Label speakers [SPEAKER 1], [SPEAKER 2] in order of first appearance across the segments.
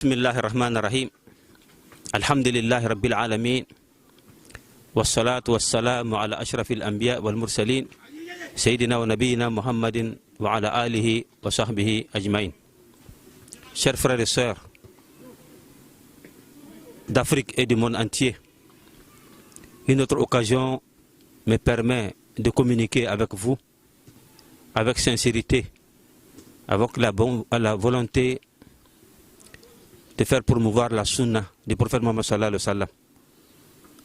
[SPEAKER 1] Bismillahir Rahmanir Rahim. Alhamdulillahi Rabbil Alamin. Wassalatu wassalamu ala ashrafil anbiya wal mursalin. Sayyidina wa nabiyina Muhammadin wa ala alihi wa sahbihi ajmain. Chers frères et sœurs d'Afrique et du monde entier, une autre occasion me permet de communiquer avec vous avec sincérité, avec la volonté de faire promouvoir la sunna du prophète Mohammed sallallahu alayhi wa sallam.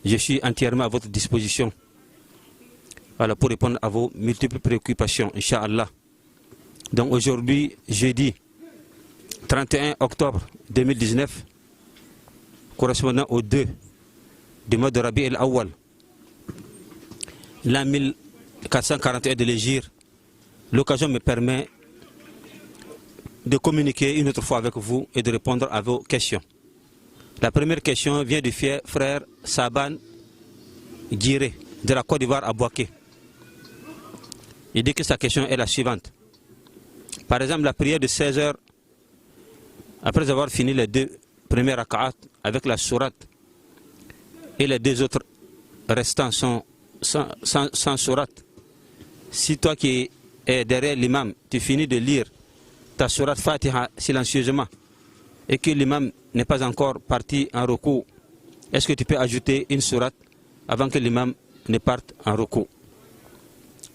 [SPEAKER 1] Je suis entièrement à votre disposition pour répondre à vos multiples préoccupations, Inch'Allah. Donc aujourd'hui, jeudi 31 octobre 2019, correspondant au 2 du mois de Rabi al-Awwal, l'an 1441 de l'Hégire, l'occasion me permet de communiquer une autre fois avec vous et de répondre à vos questions. La première question vient du frère Saban Guiré de la Côte d'Ivoire à Bouaké. Il dit que sa question est la suivante. Par exemple, la prière de 16 heures, après avoir fini les deux premiers raka'at avec la sourate et les deux autres restants sont sans sourate, si toi qui es derrière l'imam, tu finis de lire ta sourate Fatiha silencieusement et que l'imam n'est pas encore parti en recours, est-ce que tu peux ajouter une sourate avant que l'imam ne parte en recours?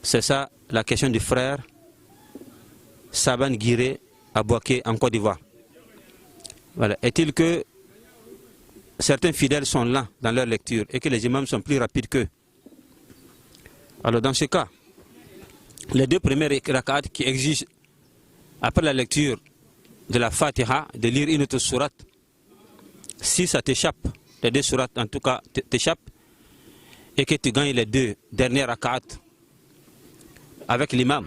[SPEAKER 1] C'est ça la question du frère Saban Guiré à Bouaké en Côte d'Ivoire. Voilà. Est-il que certains fidèles sont lents dans leur lecture et que les imams sont plus rapides qu'eux? Alors dans ce cas, les deux premiers rak'at qui exigent après la lecture de la Fatiha de lire une autre sourate, si ça t'échappe, les deux sourates en tout cas t'échappent, et que tu gagnes les deux derniers rak'at avec l'imam,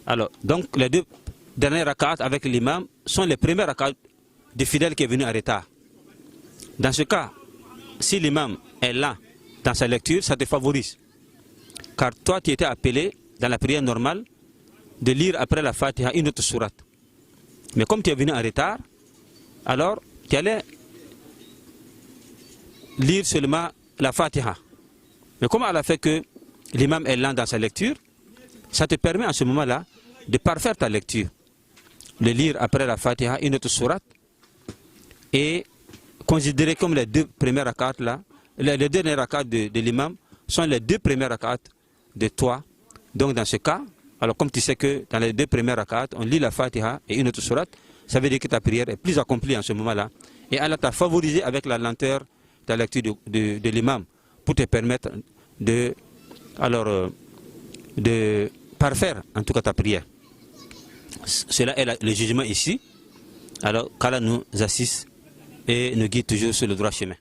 [SPEAKER 1] alors donc les deux derniers rak'at avec l'imam sont les premiers rak'at du fidèle qui est venu en retard. Dans ce cas, si l'imam est lent dans sa lecture, ça te favorise, car toi tu étais appelé dans la prière normale de lire après la Fatiha une autre sourate. Mais comme tu es venu en retard, alors tu allais lire seulement la Fatiha. Mais comme elle a fait que l'imam est lent dans sa lecture, ça te permet à ce moment-là de parfaire ta lecture. De lire après la Fatiha une autre sourate et considérer comme les deux premières rak'at là, les derniers rak'at de l'imam sont les deux premières rak'at de toi. Donc dans ce cas, alors comme tu sais que dans les deux premières rak'at, on lit la Fatiha et une autre sourate, ça veut dire que ta prière est plus accomplie en ce moment-là. Et Allah t'a favorisé avec la lenteur de la lecture de l'imam pour te permettre de parfaire en tout cas ta prière. Cela est le jugement ici. Alors qu'Allah nous assiste et nous guide toujours sur le droit chemin.